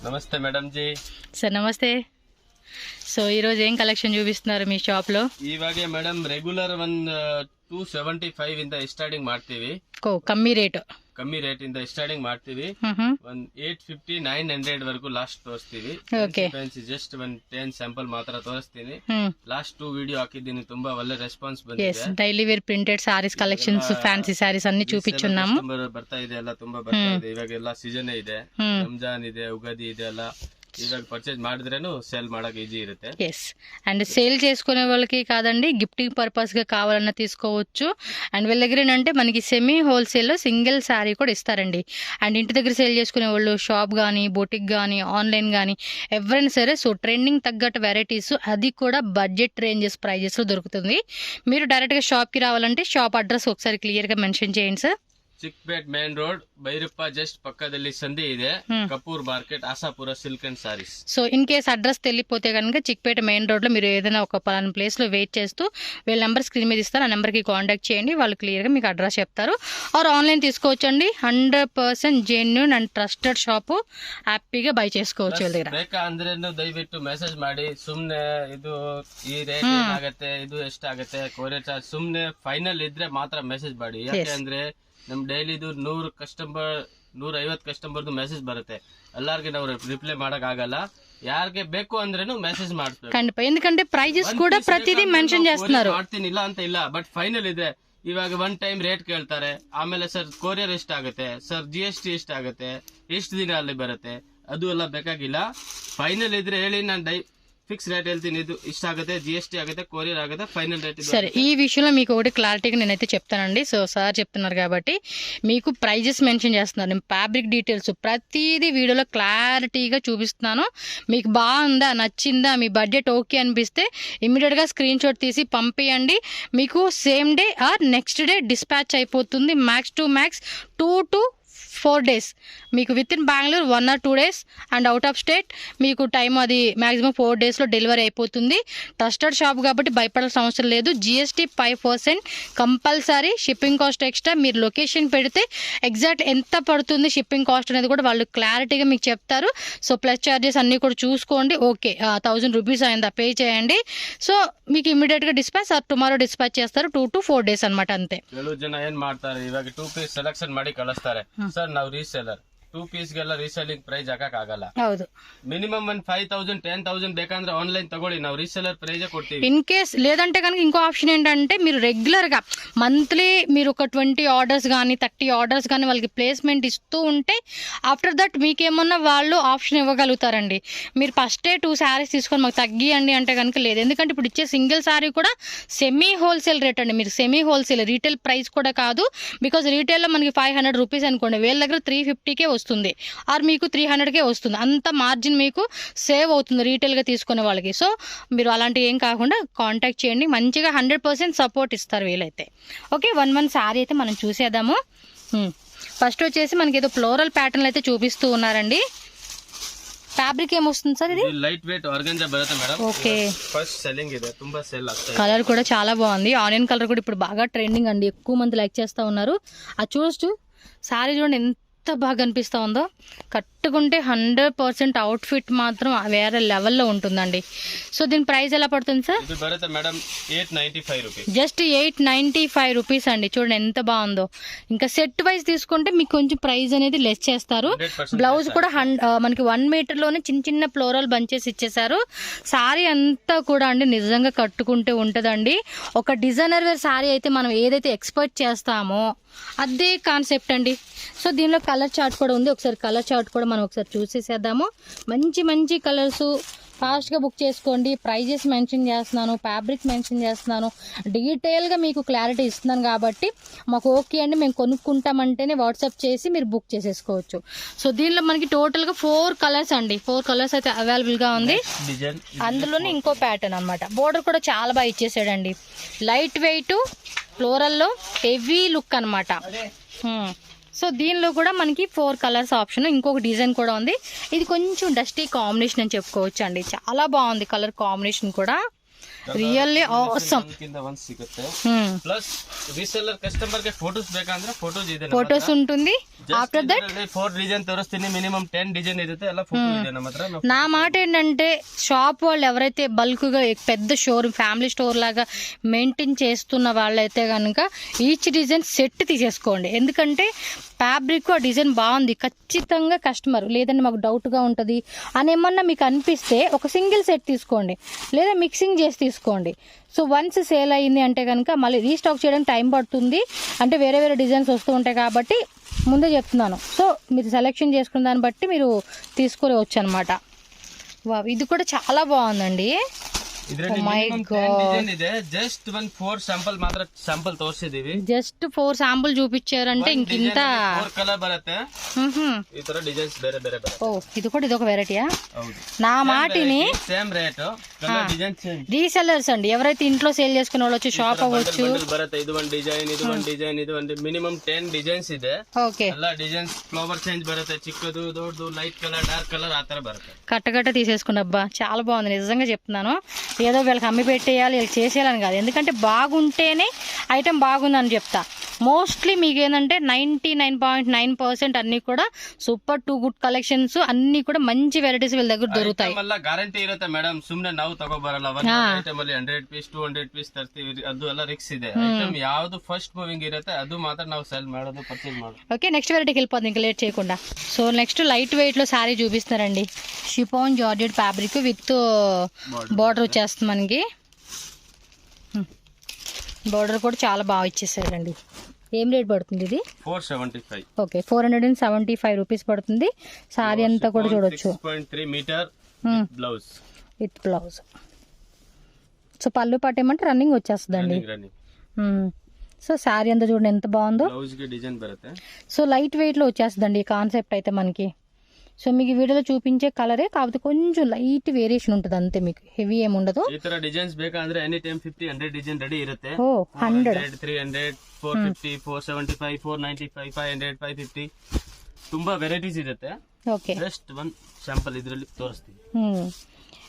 నమస్తే madam G. Sir నమస్తే. So ఈరోజు ఏం కలెక్షన్ చూపిస్తున్నారు మీ షాప్ లో? ಇವಾಗೆ ಮೇಡಮ್ ರೆಗ್ಯುಲರ್ 275 ಇಂದ ಸ್ಟಾರ್ಟಿಂಗ್ ಮಾಡ್ತೀವಿ. ಕಮ್ಮಿ ರೇಟ್ ಇಂದ ಸ್ಟಾರ್ಟಿಂಗ್ ಮಾಡ್ತೀವಿ. 850 900 ವರೆಗೂ ಲಾಸ್ಟ್ ತೋರಿಸ್ತೀವಿ. ಜಸ್ಟ್ 10 ಸ್ಯಾಂಪಲ್ ಮಾತ್ರ ತೋರಿಸ್ತೀನಿ. ಲಾಸ್ಟ್ 2 ವಿಡಿಯೋ ಹಾಕಿದ್ದೀನಿ, ತುಂಬಾ ಒಳ್ಳೆ ರೆಸ್ಪಾನ್ಸ್ ಬಂದಿದೆ. Daily wear printed sarees collections, fancy sarees ಅన్ని చూపించున్నాము. ಬರ್ತಾ ಇದೆ, ಎಲ್ಲ ತುಂಬಾ ಬರ್ತಾ ಇದೆ. ಇವಾಗೆಲ್ಲ ಸೀಸನ್ ಇದೆ, ರಂಜಾನ್ ಇದೆ, ಉಗಾದಿ ಇದೆ, ಎಲ್ಲ ఇవాళ పర్చేజ్ ಮಾಡಿದ್రేను సేల్ ಮಾಡಕ್ಕೆ ఈజీ ఇರುತ್ತೆ. ఎస్, అండ్ సేల్ చేసుకునే వాళ్ళకి కాదండి, గిఫ్టింగ్ పర్పస్ గా కావాలన్నా తీసుకోవచ్చు. అండ్ వీళ్ళ దగ్గర ఏంటంటే మనకి సెమీ హోల్సేల్ లో సింగిల్ శారీ కూడా ఇస్తారండి. అండ్ ఇంటి దగ్గర సేల్ చేసుకునే వాళ్ళు షాప్ కానీ, బొటిక్ కానీ, ఆన్లైన్ కానీ ఎవరైనా సరే, సో ట్రెండింగ్ తగ్గట్టు వెరైటీస్, అది కూడా బడ్జెట్ రేంజెస్ ప్రైజెస్ లో దొరుకుతుంది. మీరు డైరెక్ట్ గా షాప్ కి రావాలంటే షాప్ అడ్రస్ ఒకసారి క్లియర్ గా మెన్షన్ చేయండి sir. Chickpet main road, Bhairappa just ಪಕ್ಕದಲ್ಲಿ ಸಂಧಿ ಇದೆ, Kapoor market, Ashapura silk and sarees. So in case address తెలియపోతే కనుక చిక్పేట మెయిన్ రోడ్ లో మీరు ఏదైనా ఒక పలానా ప్లేస్ లో వెయిట్ చేస్తూ వీళ్ళ నెంబర్ స్క్రీన్ మీద ఇస్తారు, ఆ నెంబర్ కి కాంటాక్ట్ చేయండి, వాళ్ళు క్లియర్ గా మీకు అడ్రస్ చెప్తారు. ఆర్ ఆన్లైన్ తీసుకోవచ్చండి. 100% జెన్యూన్ అండ్ ట్రస్టెడ్ షాప్, హ్యాపీగా బై చేసుకోవచ్చు వీళ్ళ దగ్గర. ಬೇಕಾ ಅಂದ್ರೆ ದಯವಿಟ್ಟು ಮೆಸೇಜ್ ಮಾಡಿ, ಸುಮ್ನೆ ಇದು ಈ ರೇಟ್ ಏನಾಗುತ್ತೆ, ಇದು ಎಷ್ಟಾಗುತ್ತೆ, ಕೊರಿಯರ್ ಚಾರ್ಜ್, ಸುಮ್ನೆ ಫೈನಲ್ ಇದ್ರೆ ಮಾತ್ರ ಮೆಸೇಜ್ ಮಾಡಿ. ಯಾಕೆ ಅಂದ್ರೆ ನಮ್ ಡೈಲಿದು 100 ಕಸ್ಟಮರ್ 150 ಕಸ್ಟಮರ್ದು ಮೆಸೇಜ್ ಬರುತ್ತೆ. ಎಲ್ಲಾರ್ಗೆ ನಾವು ರಿಪ್ಲೈ ಮಾಡಕ್ ಆಗಲ್ಲ. ಯಾರಿಗೆ ಬೇಕು ಅಂದ್ರೇನು ಮೆಸೇಜ್ ಮಾಡ್ತೀವಿ ಖಂಡಿತ, ఎందుకంటే ప్రైజెస్ కూడా ప్రతిదీ మెన్షన్ చేస్తున్నారు. ಮಾಡ್ತೀನಿ, ಇಲ್ಲ ಅಂತ ಇಲ್ಲ, ಬಟ್ ಫೈನಲ್ ಇದೆ. ಇವಾಗ 1 ಟೈಮ್ ರೇಟ್ ಕೇಳ್ತಾರೆ, ಆಮೇಲೆ ಸರ್ ಕೊರಿಯರ್ ಎಷ್ಟಾಗುತ್ತೆ, ಸರ್ GST ಎಷ್ಟಾಗುತ್ತೆ, ಎಷ್ಟು ದಿನ ಅಲ್ಲಿ ಬರುತ್ತೆ, ಅದು ಎಲ್ಲ ಬೇಕಾಗಿಲ್ಲ. ಫೈನಲ್ ಇದ್ರೆ ಹೇಳಿ, ನಾನು ఫిక్స్ రేట్ వెళ్తుంది, ఇది ఇష్ట ఆಗುತ್ತೆ, GST ఆಗುತ್ತೆ, కొరియర్ ఆಗುತ್ತೆ, ఫైనల్ రేట్. సరే, ఈ విషయంలో మీకు ఒకటి క్లారిటీగా నేనైతే చెప్తానండి. సో సార్ చెప్తున్నారు కాబట్టి మీకు ప్రైజెస్ మెన్షన్ చేస్తున్నారు. నేను ఫ్యాబ్రిక్ డీటెయిల్స్ ప్రతిదీ వీడియోలో క్లారిటీగా చూపిస్తున్నాను. మీకు బాగుందా, నచ్చిందా, మీ బడ్జెట్ ఓకే అనిపిస్తే ఇమీడియట్గా స్క్రీన్ షాట్ తీసి పంపించండి. మీకు same day or next day dispatch అయిపోతుంది. Max to max 2 to 4 days. మీకు within Bengaluru 1 or 2 days, and out of state మీకు టైం అది మ్యాక్సిమం 4 days లో డెలివరీ అయిపోతుంది. ట్రస్టెడ్ షాప్ కాబట్టి భయపడాల్సిన అవసరం లేదు. GST 5% compulsory, shipping cost extra. మీరు లొకేషన్ పెడితే ఎగ్జాక్ట్ ఎంత పడుతుంది షిప్పింగ్ కాస్ట్ అనేది కూడా వాళ్ళు క్లారిటీగా మీకు చెప్తారు. సో ప్లస్ ఛార్జెస్ అన్నీ కూడా చూసుకోండి. ఓకే, 1000 రూపీస్ అయిందా, పే చేయండి. సో మీకు ఇమీడియట్గా డిస్పాచ్ ఆర్ టుమారో డిస్పాచ్ చేస్తారు. 2 to 4 days అనమాట, అంతే. ಜನ ಏನ್ ಮಾಡ್ತಾರೆ, ಇವಾಗ 2 ಪೀಸ್ ಸೆಲೆಕ್ಷನ್ ಮಾಡಿ ಕಳಿಸ್ತಾರೆ ಸರ್, ನಾವು ರೀಸೆಲ್ಲರ್ 2 ಪೀಸ್ಗೆಲ್ಲ ರೀಸೆಲ್ಲಿಂಗ್ ಪ್ರೈಸ್ ಹಾಕಕ್ ಆಗಲ್ಲ. ಹೌದು, మినిమం 5000 10,000 ಬೇಕಂದ್ರೆ ಆನ್ಲೈನ್ ತಗೊಳ್ಳಿ, ನಾವು ರೀಸೆಲ್ಲರ್ ಪ್ರೈಸ್ ಕೊಡ್ತೀವಿ. ఇన్ కేస్ లేదంటే కనుక ఇంకో ఆప్షన్ ఏంటంటే, మీరు రెగ్యులర్ గా మంత్లీ మీరు ఒక 20 ఆర్డర్స్ కానీ 30 ఆర్డర్స్ కానీ వాళ్ళకి ప్లేస్మెంట్ ఇస్తూ ఉంటే ఆఫ్టర్ దట్ మీకేమన్నా వాళ్ళు ఆప్షన్ ఇవ్వగలుగుతారండి. మీరు ఫస్టే 2 శారీస్ తీసుకొని మాకు తగ్గియండి అంటే కనుక లేదు. ఎందుకంటే ఇప్పుడు ఇచ్చే సింగిల్ శారీ కూడా సెమీ హోల్సేల్ రేట్ అండి. మీరు సెమీ హోల్సేల్, రీటైల్ ప్రైస్ కూడా కాదు. బికాజ్ రీటైల్లో మనకి 500 రూపీస్ అనుకోండి, వీళ్ళ దగ్గర 350కే వస్తుంది, ఆర్ మీకు 300కే వస్తుంది. అంత మార్జిన్ మీకు సేవ్ అవుతుంది రీటైల్గా తీసుకునే వాళ్ళకి. సో మీరు అలాంటి ఏం కాకుండా కాంటాక్ట్ చేయండి, మంచిగా 100% సపోర్ట్ ఇస్తారు వీళ్ళైతే. ఓకే, 1 శారీ అయితే మనం చూసేద్దాము. ఫస్ట్ వచ్చేసి మనకి ఏదో ఫ్లోరల్ ప్యాటర్న్ అయితే చూపిస్తూ ఉన్నారండి. ఫ్యాబ్రిక్ ఏమొస్తుంది సార్? ఇది లైట్ వెయిట్ ఆర్గంజా బರುತ್ತೆ మేడం. ఓకే, ఫస్ట్ సెల్లింగ్ ಇದೆ, ತುಂಬಾ సేల్ ಆಗ್ತಾ ಇದೆ. కలర్ కూడా చాలా బాగుంది. ఆనియన్ కలర్ కూడా ఇప్పుడు బాగా ట్రెండింగ్ అండి, ఎక్కువ మంది లైక్ చేస్తూ ఉన్నారు. అది చూడొచ్చు, శారీ చూడండి ఎంత బాగా అనిపిస్తూ ఉందో. కట్టుకుంటే 100% అవుట్ఫిట్ మాత్రం వేరే లెవెల్లో ఉంటుందండి. సో దీని ప్రైస్ ఎలా పడుతుంది సార్? ఇది బರುತ್ತೆ మేడం 895 రూపీస్, జస్ట్ 895 రూపీస్ అండి. చూడండి ఎంత బాగుందో. ఇంకా సెట్ వైజ్ తీసుకుంటే మీకు కొంచెం ప్రైస్ అనేది లెస్ చేస్తారు. బ్లౌజ్ కూడా మనకి 1 మీటర్లోనే చిన్న చిన్న ఫ్లోరల్ బంచెస్ ఇచ్చేసారు. శారీ అంతా కూడా అండి నిజంగా కట్టుకుంటే ఉంటుందండి. ఒక డిజైనర్ వేర్ శారీ అయితే మనం ఏదైతే ఎక్స్పెక్ట్ చేస్తామో అదే కాన్సెప్ట్ అండి. సో దీనిలో కలర్ చార్ట్ కూడా ఉంది, ఒకసారి కలర్ చార్ట్ కూడా మనం ఒకసారి చూసేసేద్దాము. మంచి మంచి కలర్స్, ఫాస్ట్గా బుక్ చేసుకోండి. ప్రైజెస్ మెన్షన్ చేస్తున్నాను, ఫ్యాబ్రిక్ మెన్షన్ చేస్తున్నాను, డీటెయిల్గా మీకు క్లారిటీ ఇస్తున్నాను కాబట్టి మాకు ఓకే అండి, మేము కొనుక్కుంటామంటేనే వాట్సాప్ చేసి మీరు బుక్ చేసేసుకోవచ్చు. సో దీనిలో మనకి టోటల్గా 4 కలర్స్ అండి, 4 కలర్స్ అయితే అవైలబుల్గా ఉంది. అందులోనే ఇంకో ప్యాటర్న్ అనమాట. బోర్డర్ కూడా చాలా బాగా ఇచ్చేసాడండి. లైట్ వెయిట్ ఫ్లోరల్లో హెవీ లుక్ అనమాట. సో దీనిలో కూడా మనకి 4 కలర్స్ ఆప్షన్, ఇంకొక డిజైన్ కూడా ఉంది. ఇది కొంచెం డస్టీ కాంబినేషన్ అని చెప్పుకోవచ్చు అండి, చాలా బాగుంది కలర్ కాంబినేషన్ కూడా. Really awesome. ಒಂದ್ ಸಿಗುತ್ತೆ. ಪ್ಲಸ್ ರೀಸೆಲ್ಲರ್ ಕಸ್ಟಮರ್ ಗೆ ಫೋಟೋಸ್ ಬೇಕಂದ್ರೆ ಫೋಟೋಸ್ ಇದೆ, ಫೋಟೋಸ್ ఉంటుంది. ఆఫ్టర్ దట్ 4 డిజైన్ తోరిస్తేనే మినిమం 10 డిజైన్ ఇರುತ್ತೆ, అలా ఫోటో ಇದೆ ನಮ್ಮ ಹತ್ರ. నా మాట ఏంటంటే షాప్ వాళ్ళు ఎవరైతే బల్క్ గా పెద్ద షోరూమ్ ఫ్యామిలీ స్టోర్ లాగా మెయింటైన్ చేస్తున్న వాళ్ళైతే కనుక ఈచ్ డిజైన్ సెట్ తీసేసుకోండి. ఎందుకంటే ఫ్యాబ్రిక్ ఆ డిజైన్ బాగుంది, ఖచ్చితంగా కస్టమర్ లేదంటే మాకు డౌట్గా ఉంటుంది అని ఏమన్నా మీకు అనిపిస్తే ఒక సింగిల్ సెట్ తీసుకోండి, లేదా మిక్సింగ్ చేసి తీసుకోండి. సో వన్స్ సేల్ అయింది అంటే కనుక మళ్ళీ రీస్టాక్ చేయడానికి టైం పడుతుంది, అంటే వేరే వేరే డిజైన్స్ వస్తూ ఉంటాయి కాబట్టి ముందే చెప్తున్నాను. సో మీరు సెలెక్షన్ చేసుకున్న దాన్ని బట్టి మీరు తీసుకోవచ్చు అనమాట. ఇది కూడా చాలా బాగుందండి. జస్ట్ 4 శాంపుల్ మాత్రం శాంపుల్ తోర్ಸಿದೀವಿ. జస్ట్ 4 శాంపుల్ చూపించారంటే ఇంకింత 4 కలర్ బರುತ್ತೆ. ఈ ತರ డిజైన్స్ ಬೇರೆ ಬೇರೆ ಬರುತ್ತೆ. ఓ ఇది కూడా ఇదొక వెరైటీయా? ಹೌದು. నా మాటిని same rate, colour design change. Resellers అండి, ఎవరైతే ఇంట్లో సేల్ చేసుకునే వాళ్ళు వచ్చి షాప్ అవ్వచ్చు. ಬರುತ್ತೆ. ಇದು ಒಂದು ಡಿಸೈನ್, ಇದು ಒಂದು ಡಿಸೈನ್, ಇದು ಒಂದು ಮಿನಿಮಮ್ 10 ಡಿಸೈನ್ಸ್ ಇದೆ. ఓకే. ಎಲ್ಲ ಡಿಸೈನ್ಸ್ ಫ್ಲವರ್ ಚೇಂಜ್ ಬರುತ್ತೆ, ಚಿಕ್ಕದು ದೊಡ್ಡದು, ಲೈಟ್ ಕಲರ್, డార్క్ కలర్ ఆ ತರ ಬರುತ್ತೆ. కట్టకట్ట తీసేసుకున్నబ్బా చాలా బాగుంది, నిజంగా చెప్తున్నాను. ఏదో వీళ్ళకి అమ్మి పెట్టేయాలి, వీళ్ళకి చేసేయాలని కాదు, ఎందుకంటే బాగుంటేనే ఐటెం బాగుందని చెప్తా. మోస్ట్లీ మీకు ఏంటంటే 99.9% అన్ని కూడా సూపర్ టూ గుడ్ కలెక్షన్స్, అన్ని కూడా మంచి వెరైటీస్ వీళ్ళ దగ్గర దొరుకుతాయి. ಗ್ಯಾರಂಟಿ ಇರುತ್ತೆ ಮೇಡಮ್, ಸುಮ್ನೆ ನಾವು ತಗೋಬರಲ್ಲ. ಐಟಮ್ ಅಲ್ಲಿ 100 ಪೀಸ್ 200 ಪೀಸ್ ತರ್ತೀವಿ, ಅದು ಎಲ್ಲ ರಿಕ್ಸ್ ಇದೆ. ಐಟಮ್ ಯಾವ್ದು ಫಸ್ಟ್ ಮೂವಿಂಗ್ ಇರುತ್ತೆ ಅದು ಮಾತ್ರ ನಾವು సెల్ ಮಾಡೋದು, పర్చేజ్ ಮಾಡೋದು. ఓకే, నెక్స్ట్ వెరైటీకి వెళ్ళిపోతుంది ఇంకా లేట్ చేయకుండా. సో నెక్స్ట్ లైట్ వెయిట్ లో శారీ చూపిస్తున్నారండి. Chiffon georgette fabric with border వచ్చేస్తుంది మనకి. బార్డర్ కూడా చాలా బాగా ఇచ్చేసారండి. ఏం రేట్ పడుతుంది ఇది? 475. ఓకే, 475 రూపీస్ పడుతుంది. సారీ అంతా కూడా చూడొచ్చు. 6.3 metre blouse with blouse. So పళ్ళు పాటు ఏమంటే రన్నింగ్ వచ్చేస్తుందండి. సో సారీ అంతా చూడండి ఎంత బాగుందో. బ్లౌజ్ కి డిజైన్ బರುತ್ತೆ. సో లైట్ వెయిట్ లో వచ్చేస్తుందండి ఈ కాన్సెప్ట్ అయితే మనకి. సో మీకు వీడియోలో చూపించే కలరే, కాకపోతే కొంచెం లైట్ వేరియేషన్ ఉంటుంది అంతే, మీకు హెవీ ఏమి ఉండదు. ఈ ತರ డిజైన్స్ ಬೇಕಂದ್ರೆ ಎನಿ ಟೈಮ್ 50 100 ಡಿಸೈನ್ ರೆಡಿ ಇರುತ್ತೆ. 100 300 450 475 495 500 550 ತುಂಬಾ ವೆರೈಟೀಸ್ ಇರುತ್ತೆ. ఓకే, జస్ట్ వన్ శాంపుల్ ఇದ್ರಲ್ಲಿ తోరిಸ್ತೀವಿ.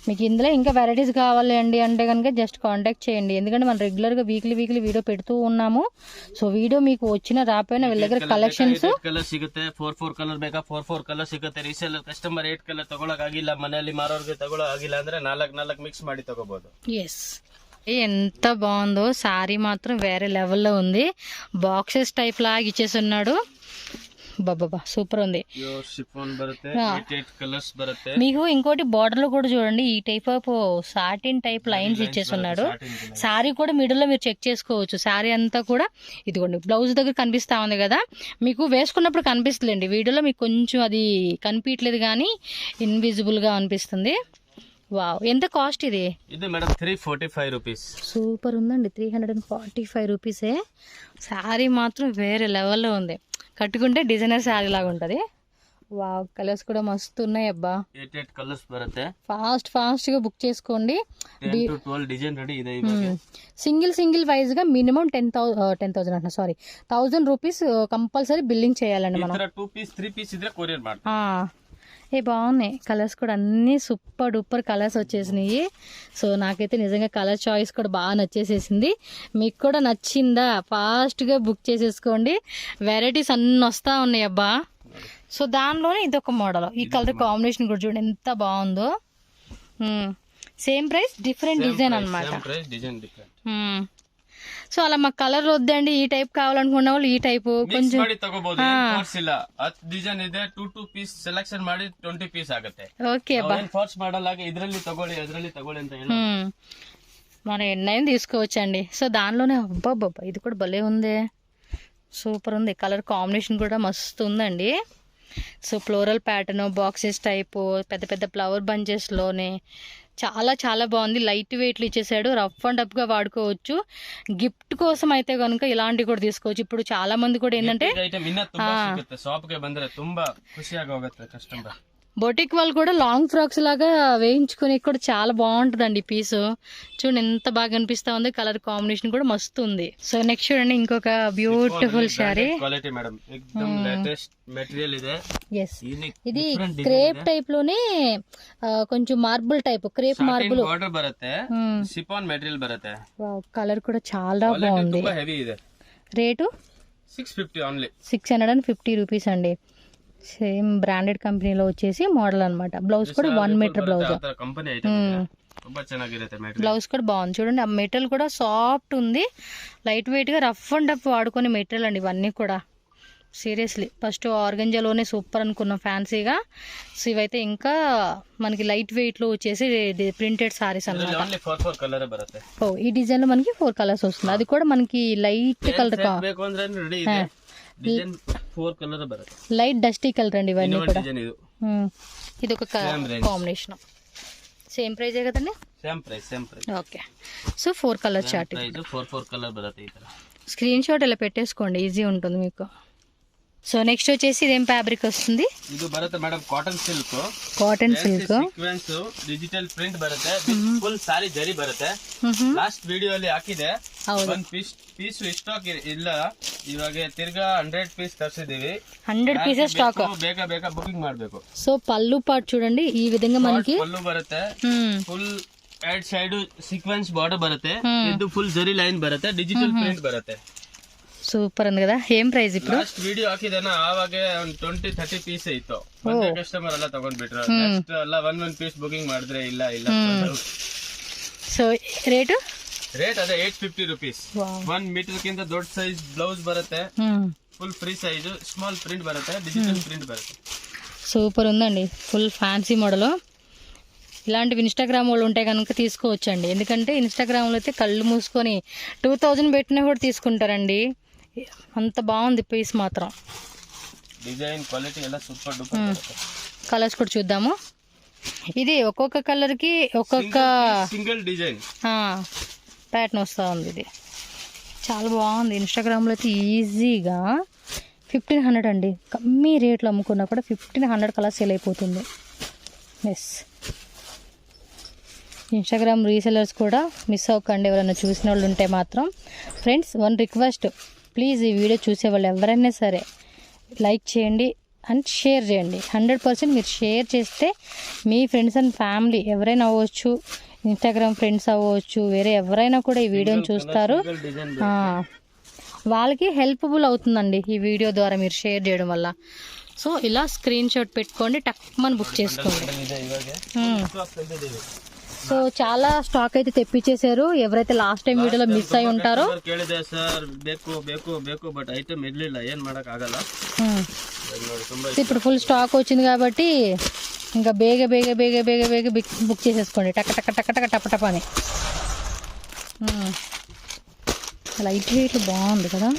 మీకు ఇందులో ఇంకా వెరైటీస్ కావాలి అండి అంటే కనుక జస్ట్ కాంటాక్ట్ చేయండి, ఎందుకంటే మనం రెగ్యులర్గా వీక్లీ వీడియో పెడుతూ ఉన్నాము. సో వీడియో మీకు వచ్చిన రాపోయినా వీళ్ళ దగ్గర కలెక్షన్స్ ಕಲರ್ ಸಿಗುತ್ತೆ. 4 ಕಲರ್ ಬೇಕಾ 4 ಕಲರ್ ಸಿಗುತ್ತೆ. ರೀಸೇಲರ್ ಕಸ್ಟಮರ್ 8 ಕಲರ್ ತಗೊಳಕಾಗಿಲ್ಲ, ಮನೆಯಲ್ಲಿ ಮಾರೋರ್ಗೆ ತಗೊಳಕಾಗಿಲ್ಲ ಅಂದ್ರೆ 4 ಮಿಕ್ಸ್ ಮಾಡಿ ತಗೋಬಹುದು. ఎస్, ఎంత బాగుందో సారీ మాత్రం వేరే లెవెల్లో ఉంది. బాక్సెస్ టైప్ లాగా ఇచ్చేసి ఉన్నాడు. బాబా సూపర్ ఉంది. మీకు ఇంకోటి బార్డర్ లో కూడా చూడండి, ఈ type of satin type lines ఇచ్చేసి ఉన్నాడు. సారీ కూడా మిడిల్ లో మీరు చెక్ చేసుకోవచ్చు. సారీ అంతా కూడా ఇదిగోండి బ్లౌజ్ దగ్గర కనిపిస్తా ఉంది కదా, మీకు వేసుకున్నప్పుడు కనిపిస్తుందండి. వీడియోలో మీకు కొంచెం అది కనిపించలేదు కానీ ఇన్విజిబుల్ గా అనిపిస్తుంది. వావ్, ఎంత కాస్ట్ ఇది? ఇది మేడం 345 రూపీస్. సూపర్ ఉందండి, 345 రూపీసే. సారీ మాత్రం వేరే లెవెల్లో ఉంది, కట్టుకుంటే డిజైనర్ శారీ లాగా ఉంటది. వావ్, కలర్స్ కూడా మస్తు ఉన్నాయి అబ్బా. 8 కలర్స్ బರುತ್ತೆ. ఫాస్ట్ గా బుక్ చేసుకోండి. 10 to 12 డిజైన్ రెడీ ಇದೆ. సింగిల్ వైజ్ గా మినిమం 10,000 అంటున్నా, సారీ 1000 రూపీస్ కంపల్సరీ బిల్లింగ్ చేయాలండి మనం. 2 పీస్ 3 పీస్ ఇದ್ರೆ కొరియర్ ಮಾಡ್ತೀವಿ. ఏ బాగున్నాయి కలర్స్ కూడా, అన్ని సూపర్ డూపర్ కలర్స్ వచ్చేసినాయి. సో నాకైతే నిజంగా కలర్ చాయిస్ కూడా బాగా నచ్చేసేసింది. మీకు కూడా నచ్చిందా? ఫాస్ట్గా బుక్ చేసేసుకోండి, వెరైటీస్ అన్నీ వస్తూ ఉన్నాయి అబ్బా. సో దానిలోనే ఇదొక మోడల్, ఈ కలర్ కాంబినేషన్ కూడా చూడండి ఎంత బాగుందో. సేమ్ ప్రైస్ డిఫరెంట్ డిజైన్ అనమాట. సో అలా మాకు కలర్ వద్దండి, ఈ టైప్ కావాలనుకున్న వాళ్ళు ఈ టైప్ కొంచెం ಡಿಸೈನ್ ಇದೆ. 2 ಪೀಸ್ ಸೆಲೆಕ್ಷನ್ ಮಾಡಿ 20 ಪೀಸ್ ಆಗುತ್ತೆ. ఓకే అబ్బా, ಫೋರ್ಸ್ ಮಾಡಲ್ಲ, ಇದರಲ್ಲಿ ತಗೊಳ್ಳಿ ಅದರಲ್ಲಿ ತಗೊಳ್ಳಿ ಅಂತ ಹೇಳಿ మనం ఎన్నైనా తీసుకోవచ్చండి. సో దానిలోనే అబ్బా ఇది కూడా భలే ఉంది, సూపర్ ఉంది. కలర్ కాంబినేషన్ కూడా మస్తు ఉందండి. So floral pattern, boxes type, పెద్ద పెద్ద ఫ్లవర్ బంచెస్లోనే చాలా చాలా బాగుంది. లైట్ వెయిట్లు ఇచ్చేసాడు, రఫ్ అండ్ టఫ్గా వాడుకోవచ్చు. గిఫ్ట్ కోసం అయితే కనుక ఇలాంటివి కూడా తీసుకోవచ్చు. ఇప్పుడు చాలా మంది కూడా ఏంటంటే బొటిక్ వాళ్ళు కూడా లాంగ్ ఫ్రాక్స్ లాగా వేయించుకుని కూడా చాలా బాగుంటుందండి పీస్. చూడండి ఎంత బాగా అనిపిస్తా ఉంది, కలర్ కాంబినేషన్ కూడా మస్తు ఉంది. సో నెక్స్ట్ చూడండి ఇంకొక బ్యూటిఫుల్ శారీ. క్వాలిటీ మేడం, ఎక్దమ్ లేటెస్ట్ మెటీరియల్ ಇದೆ. ఎస్, ఇది క్రేప్ టైప్ లోనే కొంచెం marble type, crepe marble border బರುತ್ತೆ, షిఫాన్ మెటీరియల్ బರುತ್ತೆ. కలర్ కూడా చాలా బాగుంది. ತುಂಬಾ ಹೆವಿ ಇದೆ. రేటు 650 ఓన్లీ, 650 రూపీస్ అండి. సేమ్ బ్రాండెడ్ కంపెనీలో వచ్చేసి మోడల్ అన్నమాట. బ్లౌజ్ కూడా 1 మీటర్ బ్లౌజ్. కంపెనీ ఐటమ్ ತುಂಬಾ ಚೆನ್ನಾಗಿರುತ್ತೆ మెటీరియల్. బ్లౌజ్ కూడా బాగుంది చూడండి. ఆ మెటీరియల్ కూడా సాఫ్ట్ ఉంది, లైట్ వెయిట్ గా, రఫ్ అండ్ టఫ్ వాడుకునే మెటీరియల్ అండి ఇవన్నీ కూడా. సీరియస్లీ ఫస్ట్ ఆర్గంజాలోనే సూపర్ అనుకున్నాం ఫ్యాన్సీగా. సో ఇవైతే ఇంకా మనకి లైట్ వెయిట్ లో వచ్చేసి ప్రింటెడ్ సారీస్ అన్నమాట. Only 4 colour బರುತ್ತೆ. ఓ, ఈ డిజైన్ లో మనకి 4 కలర్స్ వస్తుంది. అది కూడా మనకి లైట్ కలర్, ಬೇಕು ಅಂದ್ರೆ రెడీ ಇದೆ. డిజైన్ 4 కలర్ బರುತ್ತೆ, లైట్ డస్టీ కలర్ అండి ఇవన్నీ కూడా. ఇది ఒక కాంబినేషన్. సేమ్ ప్రైస్ కదండి? Same price. Okay, so 4 colour chart. 4 colour బರುತ್ತೆ. ఈ ತರ స్క్రీన్ షాట్ ఇలా పెట్టేసుకోండి, ఈజీ ఉంటుంది మీకు. సో నెక్స్ట్ వచ్చేసి ఇదేం ఫ్యాబ్రిక్ వస్తుంది? ಇದು ಬರುತ್ತೆ madam cotton silk. Cotton silk sequence digital print ಬರುತ್ತೆ, ಫುಲ್ ಸಾರಿ ಜರಿ ಬರುತ್ತೆ. ಲಾಸ್ಟ್ ವಿಡಿಯೋ ಅಲ್ಲಿ ಹಾಕಿದೆ. ಒಂದ್ ಪೀಸ್ ಸ್ಟಾಕ್ ಇಲ್ಲ, ಇವಾಗ ತಿರ್ಗಾ 100 ಪೀಸ್ ತರಿಸಿದೀವಿ. 100 pieces stock. ಬೇಗ ಬುಕಿಂಗ್ ಮಾಡ್ಬೇಕು. సో పళ్ళు పార్ట్ చూడండి ఈ విధంగా మనకి ಪಲ್ಲು ಬರುತ್ತೆ, ಫುಲ್ ಎರಡ್ ಸೈಡ್ ಸೀಕ್ವೆನ್ಸ್ ಬಾರ್ಡರ್ ಬರುತ್ತೆ, ಇದು ಫುಲ್ ಜರಿ ಲೈನ್ ಬರುತ್ತೆ, ಡಿಜಿಟಲ್ ಪ್ರಿಂಟ್ ಬರುತ್ತೆ. సూపర్ ఉంది కదా. ఏం ప్రైస్ ఇప్పుడు? ಲಾಸ್ಟ್ ವಿಡಿಯೋ ಹಾಕಿದೇನ, ಆವಾಗ ಒಂದು 20-30 ಪೀಸ್ ಇತ್ತು. ಒಂದೇ ಕಸ್ಟಮರ್ ಎಲ್ಲ ತಗೊಂಡ್ಬಿಟ್ರು. ನೆಕ್ಸ್ಟ್ ಎಲ್ಲ ಒಂದ್ ಪೀಸ್ ಬುಕಿಂಗ್ ಮಾಡಿದ್ರೆ ಇಲ್ಲ. సో రేటు ಅದೇ 850 ರೂಪೀಸ್. 1 ಮೀಟರ್ ಕಿಂತ ದೊಡ್ಡ ಸೈಜ್ ಬ್ಲೌಸ್ ಬರುತ್ತೆ, full free size, small print ಬರುತ್ತೆ, ಡಿಜಿಟಲ್ ಪ್ರಿಂಟ್ ಬರುತ್ತೆ. సూపర్ ఉందండి, ఫుల్ ఫ్యాన్సీ మోడల్. ఇలాంటివి ఇన్స్టాగ్రామ్ వాళ్ళు ఉంటే కనుక తీసుకోవచ్చండి. ఎందుకంటే ఇన్స్టాగ్రామ్లో అయితే కళ్ళు మూసుకొని 2000 పెట్టినా కూడా తీసుకుంటారండి. అంత బాగుంది పీస్ మాత్రం. డిజైన్ క్వాలిటీ ఎలా సూపర్ డూపర్. కలర్స్ కూడా చూద్దాము. ఇది ఒక్కొక్క కలర్ కి ఒక్కొక్క సింగిల్ డిజైన్ ప్యాటర్న్ వస్తూ ఉంది. ఇది చాలా బాగుంది. ఇన్స్టాగ్రామ్లో అయితే ఈజీగా 1500 అండి, కమ్మీ రేట్లో అమ్ముకున్నా కూడా 1500 కలర్స్ సేల్ అయిపోతుంది. ఎస్, ఇన్స్టాగ్రామ్ రీసెలర్స్ కూడా మిస్ అవ్వకండి. ఎవరైనా చూసిన వాళ్ళు ఉంటే మాత్రం. ఫ్రెండ్స్, వన్ రిక్వెస్ట్, ప్లీజ్ ఈ వీడియో చూసేవాళ్ళు ఎవరైనా సరే లైక్ చేయండి అండ్ షేర్ చేయండి. 100% మీరు షేర్ చేస్తే మీ ఫ్రెండ్స్ అండ్ ఫ్యామిలీ ఎవరైనా అవ్వచ్చు, ఇన్స్టాగ్రామ్ ఫ్రెండ్స్ అవ్వచ్చు, వేరే ఎవరైనా కూడా ఈ వీడియోని చూస్తారు, వాళ్ళకి హెల్ప్ఫుల్ అవుతుందండి ఈ వీడియో ద్వారా మీరు షేర్ చేయడం వల్ల. సో ఇలా స్క్రీన్ షాట్ పెట్టుకోండి, టక్మని బుక్ చేసుకోండి. సో చాలా స్టాక్ అయితే తెప్పించేశారు. ఎవరైతే లాస్ట్ టైం వీడియోలో మిస్ అయి ఉంటారో, ఇప్పుడు ఫుల్ స్టాక్ వచ్చింది కాబట్టి ఇంకా బేగ బుక్ చేసేసుకోండి. టపటప అని. లైట్ వెయిట్ బాగుంది కదా.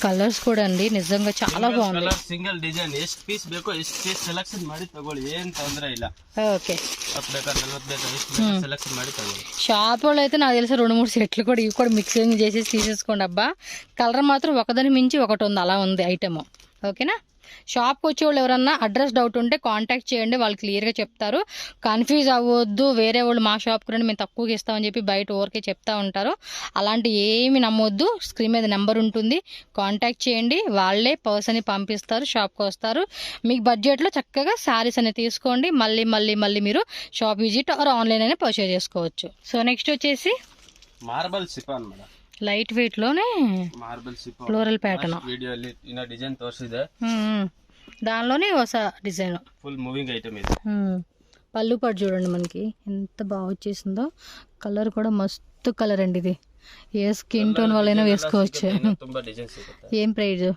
ಕಲರ್ಸ್ ಕೂಡ ಅಂడి ನಿಜಂగా చాలా బాగుంది. సింగిల్ డిజైన్ ಎಷ್ಟು ಪೀಸ್ ಬೇಕೋ ಎಷ್ಟು ಪೀಸ್ ಸೆಲೆಕ್ಷನ್ ಮಾಡಿ ತಗೊಳ್ಳಿ, ಏನು ತೊಂದರೆ ಇಲ್ಲ. ఓకే, ಬೇಕಾ 40 ಬೇಕಾ ಎಷ್ಟು ಸೆಲೆಕ್ಷನ್ ಮಾಡಿ తಗೊಳ್ಳಿ. షాప్ వాళ్ళు అయితే నాకు తెలిసి 2-3 సెట్లు కూడా ఇవి కూడా మిక్సింగ్ చేసేసి తీసేసుకోండి. అబ్బా, కలర్ మాత్రం ఒకదాని మించి ఒకటి ఉంది, అలా ఉంది ఐటమ్. ఓకేనా? షాప్కి వచ్చే వాళ్ళు ఎవరన్నా అడ్రస్ డౌట్ ఉంటే కాంటాక్ట్ చేయండి, వాళ్ళు క్లియర్గా చెప్తారు. కన్ఫ్యూజ్ అవ్వద్దు. వేరే వాళ్ళు మా షాప్కి రండి మేము తక్కువకి ఇస్తామని చెప్పి బయట ఊరికే చెప్తా ఉంటారు. అలాంటి ఏమి నమ్మొద్దు. స్క్రీన్ మీద నెంబర్ ఉంటుంది, కాంటాక్ట్ చేయండి. వాళ్ళే పర్సన్ని పంపిస్తారు, షాప్కి వస్తారు. మీకు బడ్జెట్లో చక్కగా శారీస్ అనేది తీసుకోండి. మళ్ళీ మీరు షాప్ విజిట్ ఆర్ ఆన్లైన్ అయినా పర్చేజ్ చేసుకోవచ్చు. సో నెక్స్ట్ వచ్చేసి marble chiffon madam, light weight Lone marble chiffon floral pattern. వీడియోలో ఇన డిజైన్ తోర్సిదే, దానిలోనే ಹೊಸ డిజైన్, ఫుల్ మూవింగ్ ఐటమ్ ఇది. పళ్ళు పాటు చూడండి మనకి ఎంత బాగా వచ్చేసిందో. కలర్ కూడా మస్తు కలర్ అండి. ఇది ఏ స్కిన్ టోన్ వాళ్ళైనా వేసుకోవచ్చు. ఏం ప్రైస్?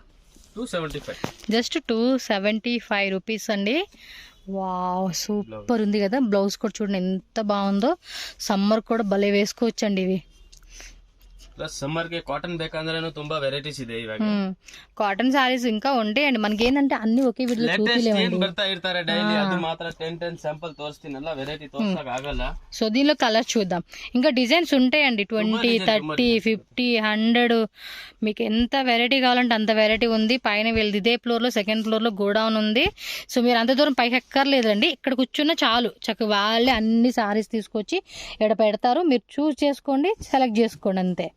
275, జస్ట్ 275 రూపీస్ అండి. వావ్, సూపర్ ఉంది కదా. బ్లౌజ్ కూడా చూడండి ఎంత బాగుందో. సమ్మర్ కూడా భలే వేసుకోవచ్చు అండి. ఇవి ಪ್ಲಸ್ ಸಮ್ಮರ್ ಗೆ ಕಾಟನ್ ಬೇಕಂದ್ರೆ ತುಂಬಾ ವೆರೈಟೀಸ್ ಇದೆ ಇವಾಗ. కాటన్ సారీస్ ఇంకా ఉంటాయండి మనకి. ఏంటంటే అన్ని ఒకే వీడియో చూపిలేమండి, ಬರ್ತಾ ಇರ್ತಾರೆ ಡೈಲಿ. ಅದು ಮಾತ್ರ 10 ಸ್ಯಾಂಪಲ್ ತೋರಿಸ್ತೀನಲ್ಲ, ವೆರೈಟಿ ತೋರ್ಸಕ್ ಆಗಲ್ಲ. సో దీనిలో కలర్స్ చూద్దాం. ఇంకా డిజైన్స్ ఉంటాయండి 20, 30, 50, 100. మీకు ఎంత వెరైటీ కావాలంటే అంత వెరైటీ ఉంది. పైన వీళ్ళది ఇదే ఫ్లోర్ లో, సెకండ్ ఫ్లోర్ లో గోడౌన్ ఉంది. సో మీరు అంత దూరం పైకి ఎక్కర్లేదండి, ఇక్కడ కూర్చున్న చాలు. చక్కగా వాళ్ళే అన్ని సారీస్ తీసుకొచ్చి ఇక్కడ పెడతారు. మీరు చూస్ చేసుకోండి, సెలెక్ట్ చేసుకోండి అంతే.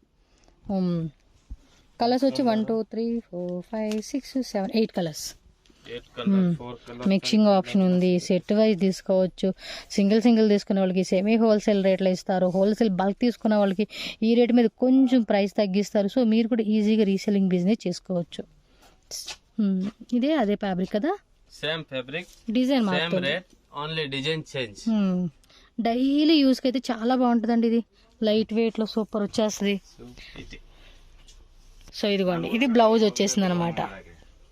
కలర్స్ వచ్చి 1, 2, 3, 4, 5, 6, 7, 8 కలర్స్. మిక్సింగ్ ఆప్షన్ ఉంది. సెట్ వైజ్ తీసుకోవచ్చు. సింగిల్ తీసుకునే వాళ్ళకి సెమీ హోల్సేల్ రేట్లో ఇస్తారు. హోల్సేల్ బల్క్ తీసుకునే వాళ్ళకి ఈ రేట్ మీద కొంచెం ప్రైస్ తగ్గిస్తారు. సో మీరు కూడా ఈజీగా రీసెల్లింగ్ బిజినెస్ చేసుకోవచ్చు. ఇదే అదే ఫ్యాబ్రిక్ కదా, same fabric, design same rate, only design change. Daily యూస్కి అయితే చాలా బాగుంటుందండి. ఇది లైట్ వెయిట్ లో సూపర్ వచ్చేస్తుంది. సో ఇదిగోండి, ఇది బ్లౌజ్ వచ్చేసింది అనమాట.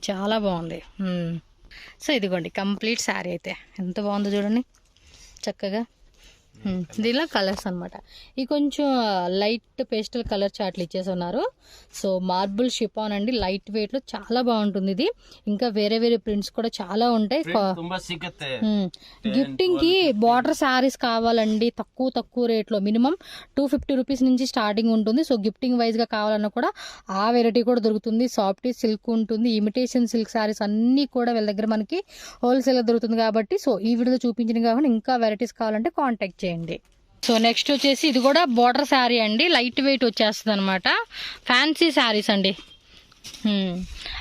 చాలా బాగుంది. సో ఇదిగోండి కంప్లీట్ శారీ అయితే ఎంత బాగుందో చూడండి చక్కగా. దీనిలో కలర్స్ అనమాట. ఈ కొంచెం లైట్ పేస్టల్ కలర్ చాట్లు ఇచ్చేసి ఉన్నారు. సో మార్బుల్ షిఫాన్ అండి, లైట్ వెయిట్ లో చాలా బాగుంటుంది ఇది. ఇంకా వేరే ప్రింట్స్ కూడా చాలా ఉంటాయి. గిఫ్టింగ్ కి బార్డర్ శారీస్ కావాలండి తక్కువ రేట్ లో, మినిమం 250 రూపీస్ నుంచి స్టార్టింగ్ ఉంటుంది. సో గిఫ్టింగ్ వైజ్ గా కావాలన్నా కూడా ఆ వెరైటీ కూడా దొరుకుతుంది. సాఫ్ట్ సిల్క్ ఉంటుంది, ఇమిటేషన్ సిల్క్ శారీస్ అన్ని కూడా వీళ్ళ దగ్గర మనకి హోల్సేల్ దొరుకుతుంది. కాబట్టి సో ఈ వీడియోలో చూపించిన కాకుండా ఇంకా వెరైటీస్ కావాలంటే కాంటాక్ట్ చేయండి. సో నెక్స్ట్ వచ్చేసి ఇది కూడా బోర్డర్ శారీ అండి, లైట్ వెయిట్ వచ్చేస్తుంది అనమాట. ఫ్యాన్సీ శారీస్ అండి.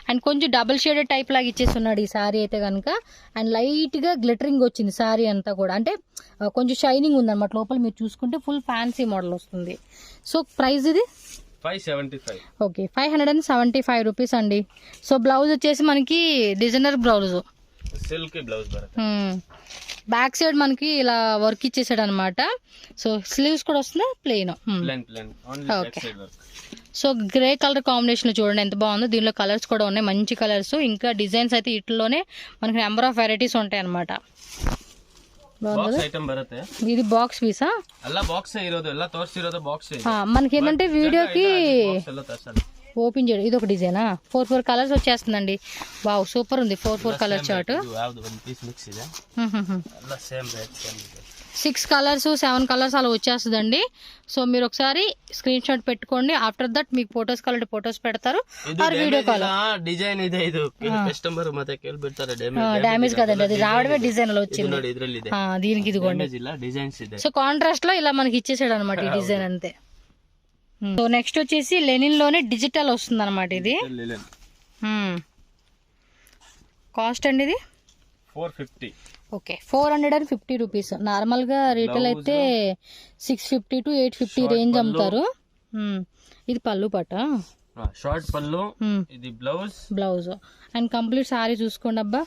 అండ్ కొంచెం డబుల్ షేడెడ్ టైప్ లాగా ఇచ్చేస్తున్నాడు ఈ శారీ అయితే కనుక. అండ్ లైట్ గా గ్లిటరింగ్ వచ్చింది శారీ అంతా కూడా, అంటే కొంచెం షైనింగ్ ఉంది అనమాట లోపల. మీరు చూసుకుంటే ఫుల్ ఫ్యాన్సీ మోడల్ వస్తుంది. సో ప్రైస్ ఇది 575. ఓకే, 575 రూపీస్ అండి. సో బ్లౌజ్ వచ్చేసి మనకి designer blouse, silk blouse. Back side మనకి ఇలా వర్క్ ఇచ్చేసాడు అనమాట. సో స్లీవ్స్ కూడా వస్తుంది plain. Okay, so grey colour combination చూడండి ఎంత బాగుందో. దీనిలో కలర్స్ కూడా ఉన్నాయి, మంచి కలర్స్. ఇంకా డిజైన్స్ అయితే వీటిలోనే మనకి నెంబర్ ఆఫ్ వెరైటీస్ ఉంటాయి అనమాట. ఇది బాక్స్ పీసా? మనకి ఏంటంటే వీడియోకి ఓపెన్ చేయడం. ఇది ఒక డిజైనా, 4 కలర్స్ వచ్చేస్తుందండి. వావ్ సూపర్ ఉంది. 4 కలర్ చార్ట్, 6 కలర్స్ 7 కలర్స్ అలా వచ్చేస్తుందండి. సో మీరు ఒకసారి స్క్రీన్ షాట్ పెట్టుకోండి. ఆఫ్టర్ దట్ మీకు ఫొటోస్ కావాలంటే ఫొటోస్ పెడతారు, ఆర్ వీడియో కాల్. డిజైన్ ಇದೆ ಇದು కస్టమర్ ಮತ್ತೆ ಕೇಳ್ಬಿಡ್ತಾರೆ డ్యామేజ్ కదండి, అది రావడమే డిజైన్ లో వచ్చింది దీనికి. ఇదిగోండి డిజైన్స్ ಇದೆ. సో కాంట్రాస్ట్ లో ఇలా మనకి ఇచ్చేసాడు అనమాట ఈ డిజైన్ అంతే. సో నెక్స్ట్ వచ్చేసి లెనిన్ లోనే డిజిటల్ వస్తుంది అనమాట ఇది. కాస్ట్ అండి ఇది 450. Okay, 450 rupees. నార్మల్ గా రీటైల్ అయితే 650 to 850 రేంజ్ అమ్ముతారు. ఇది పళ్ళు పట్ట, షార్ట్ పళ్ళు, ఇది బ్లౌజ్. అండ్ కంప్లీట్ సారీ చూసుకోండి అబ్బా,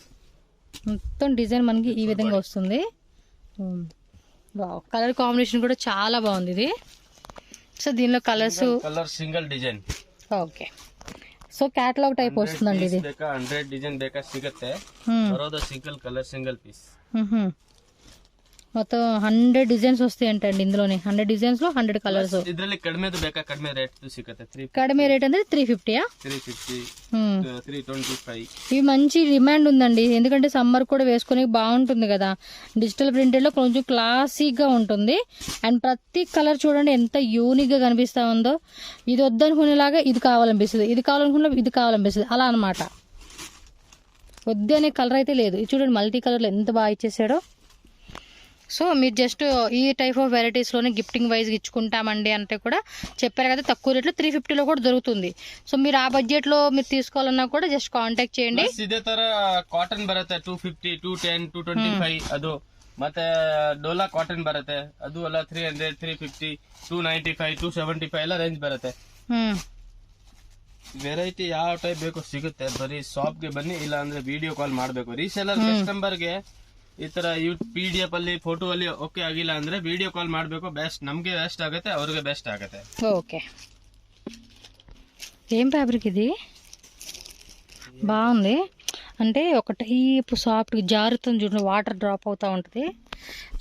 మొత్తం డిజైన్ మనకి ఈ విధంగా వస్తుంది. వావ్, కలర్ కాంబినేషన్ కూడా చాలా బాగుంది ఇది. సో దీనిలో colour single design. Okay, so catalogue type వస్తుందండి ఇది. 100 ಡಿಸೈನ್ ಬೇಕಾ ಸಿಗುತ್ತೆ, ಬರೋದು ಸಿಂಗಲ್ ಕಲರ್ ಸಿಂಗಲ್ ಪೀಸ್. మొత్తం 100 డిజైన్స్ వస్తాయి అంటండి ఇందులోనే. 100 డిజైన్స్ లో 100 కలర్స్. ಇದರಲ್ಲಿ ಕಡಿಮೆದು ಬೇಕಾ ಕಡಿಮೆ ರೇಟ್ ಸಿಗುತ್ತೆ. కడిమే రేట్ అంటే 350. 350, 325. ఇవి మంచి డిమాండ్ ఉందండి, ఎందుకంటే సమ్మర్ కూడా వేసుకునే బాగుంటుంది కదా. డిజిటల్ ప్రింటెడ్ లో కొంచెం క్లాసిక్ గా ఉంటుంది. అండ్ ప్రతి కలర్ చూడండి ఎంత యూనిక్ గా కనిపిస్తా ఉందో. ఇది వద్దనుకునేలాగా ఇది కావాలనిపిస్తుంది, ఇది కావాలనుకున్న ఇది కావాలనిపిస్తుంది, అలా అనమాట. వద్దు అనే కలర్ అయితే లేదు. ఇది చూడండి మల్టీ కలర్లో ఎంత బాగా ఇచ్చేసాడో. సో మీరు జస్ట్ ఈ టైప్ ఆఫ్ వెరైటీస్లోనే గిఫ్టింగ్ వైజ్ ఇచ్చుకుంటామండి అంటే కూడా చెప్పారు కదా, తక్కువ రేట్లో 350లో కూడా దొరుకుతుంది. సో మీరు ఆ బడ్జెట్లో మీరు తీసుకోవాలన్నా కూడా జస్ట్ కాంటాక్ట్ చేయండి. ఇదే ತರ ಕಾಟನ್ ಬರುತ್ತೆ 250, 210, 225. ಅದು ಮತ್ತೆ ಡೋಲಾ ಕಾಟನ್ ಬರುತ್ತೆ, ಅದು ಎಲ್ಲ 300, 350, 295, 275 ಎಲ್ಲ ರೇಂಜ್ ಬರುತ್ತೆ. ವೆರೈಟಿ ಯಾವ ಟೈಪ್ ಬೇಕು ಸಿಗುತ್ತೆ. ಬರೀ ಶಾಪ್ಗೆ ಬನ್ನಿ, ಇಲ್ಲ ಅಂದ್ರೆ ವಿಡಿಯೋ ಕಾಲ್ ಮಾಡಬೇಕು. ರೀಸೇಲರ್ ಕಸ್ಟಮರ್ಗೆ ಈ ತರ PDF ಅಲ್ಲಿ ಫೋಟೋ ಅಲ್ಲಿ ಓಕೆ ಆಗಿಲ್ಲ ಅಂದ್ರೆ ವಿಡಿಯೋ ಕಾಲ್ ಮಾಡಬೇಕು. ಬೆಸ್ಟ್, ನಮ್ಗೆ ಬೆಸ್ಟ್ ಆಗುತ್ತೆ, ಅವ್ರಿಗೆ ಬೆಸ್ಟ್ ಆಗುತ್ತೆ. ఓకే, ఏం ఫ్యాబ్రిక్ ఇది? బాగుంది, అంటే ఒక టైప్ సాఫ్ట్ జారుతుంది చూడండి, వాటర్ డ్రాప్ అవుతా ఉంటుంది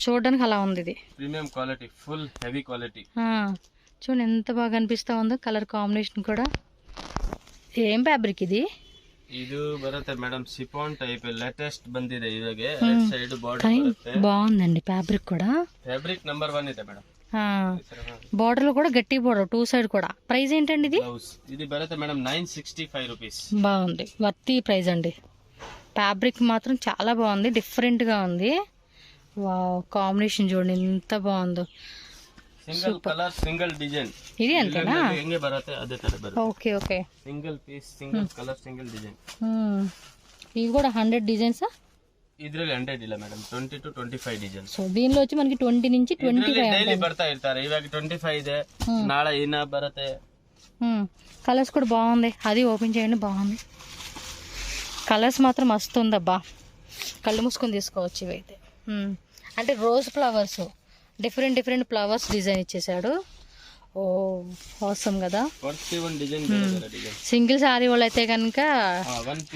చూడడానికి, అలా ఉంది ఇది. Premium quality, full heavy quality. చూడండి ఎంత బాగా అనిపిస్తా ఉందో కలర్ కాంబినేషన్ కూడా. ఏం ಫ್ಯಾಬ್ರಿಕ್ ఇది? ಇದು ಬರುತ್ತೆ ಮೇಡಮ್ ಸಿಫಾನ್ ಟೈಪ್ ಲೇಟೆಸ್ಟ್ ಬಂದಿದೆ ಇವಾಗೆ ರೆಡ್ ಸೈಡ್ ಬಾರ್ಡರ್ ಬರುತ್ತೆ. బాగుందండి ఫ్యాబ్రిక్ కూడా. ಫ್ಯಾಬ್ರಿಕ್ ನಂಬರ್ 1 ಇದೆ ಮೇಡಮ್. బార్డర్ లో కూడా గట్టి బార్డర్ 2 సైడ్ కూడా. ప్రైస్ ఏంటండి ఇది? ఇది బರುತ್ತೆ మేడం 965 రూపీస్. బాగుంది, వర్తి ప్రైస్ అండి. ఫ్యాబ్రిక్ మాత్రం చాలా బాగుంది, డిఫరెంట్ గా ఉంది. వావ్, కాంబినేషన్ చూడండి ఎంత బాగుందో. సింగిల్ కలర్ సింగిల్ డిజైన్ ఇది అంతేనా? ಹೆಂಗೆ ಬರುತ್ತೆ ಅದೇ ತರ ಬರುತ್ತೆ. Okay okay. Single piece single colour single design. ఇవి కూడా 100 డిజైన్స్. ಇದ್ರಲ್ಲಿ 100 ಇಲ್ಲ ಮೇಡಮ್, 20 to 25 ಡಿಸೈನ್. సో దీనిలో వచ్చి మనకి 20 నుంచి 25 ಡೈಲಿ ಬರ್ತಾ ಇರ್ತಾರೆ. ಇವಾಗ 25 ಇದೆ, ನಾಳೆ ಇನ್ನ ಬರುತ್ತೆ. కలర్స్ కూడా బాగుంది, అది ఓపెన్ చేయండి. బాగుంది, కలర్స్ మాత్రం మస్తు ఉందబ్బా. కళ్ళు మూసుకొని తీసుకోవచ్చు ఇవైతే. అంటే rose flowers, different different flowers design ఇచ్చేసాడు. ఓ అవసరం కదా. 41 డిజైన్. సింగిల్ శారీ వాళ్ళు అయితే కనుక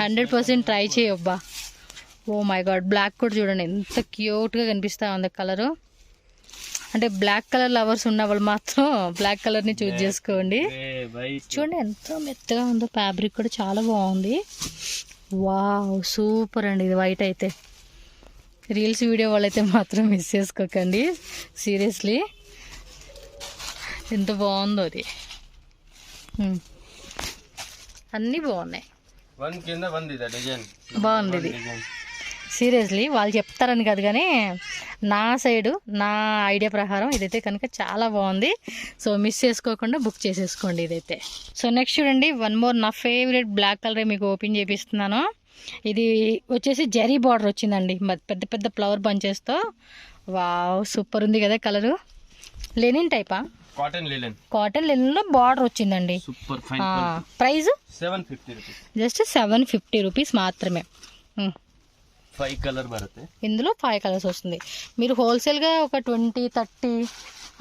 100% ట్రై చేయబ్బా. ఓ మై గాడ్, బ్లాక్ కూడా చూడండి ఎంత క్యూట్గా కనిపిస్తా ఉంది కలరు. అంటే బ్లాక్ కలర్ లవర్స్ ఉన్న వాళ్ళు మాత్రం బ్లాక్ కలర్ని చూస్ చేసుకోండి. చూడండి ఎంత మెత్తగా ఉందో, ఫ్యాబ్రిక్ కూడా చాలా బాగుంది. వావ్, సూపర్ అండి ఇది. వైట్ అయితే రీల్స్ వీడియో వాళ్ళైతే మాత్రం మిస్ చేసుకోకండి, సీరియస్లీ ఎంత బాగుందో అది. అన్నీ బాగున్నాయి. బాగుంది ఇది సీరియస్లీ. వాళ్ళు చెప్తారని కాదు కానీ నా సైడు నా ఐడియా ప్రకారం ఇదైతే కనుక చాలా బాగుంది. సో మిస్ చేసుకోకుండా బుక్ చేసేసుకోండి ఇదైతే. సో నెక్స్ట్ చూడండి, వన్ మోర్ నా ఫేవరెట్ బ్లాక్ కలర్ మీకు ఓపెన్ చేపిస్తున్నాను. ఇది వచ్చేసి జరీ బార్డర్ వచ్చిందండి, పెద్ద పెద్ద ఫ్లవర్ బంచెస్తో. వావ్, సూపర్ ఉంది కదా కలరు. లెనిన్ టైపా? Cotton linen. కాటన్ లెనిన్ లో బార్డర్ వచ్చిందండి. Super fine. Price 750 rupees. Just 750 rupees మాత్రమే. 5 కలర్ బರುತ್ತೆ. ఇందులో 5 కలర్స్ వస్తుంది. మీరు హోల్సేల్గా ఒక 20-30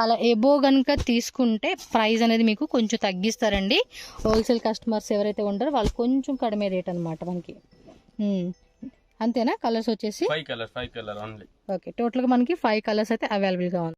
అలా ఎబో కనుక తీసుకుంటే ప్రైస్ అనేది మీకు కొంచెం తగ్గిస్తారండి. హోల్సేల్ కస్టమర్స్ ఎవరైతే ఉంటారో వాళ్ళు కొంచెం కడిమే రేట్ అనమాట మనకి. అంతేనా? కలర్స్ వచ్చేసి 5 కలర్ ఓన్లీ. ఓకే, టోటల్గా మనకి 5 కలర్స్ అయితే అవైలబుల్గా ఉంది.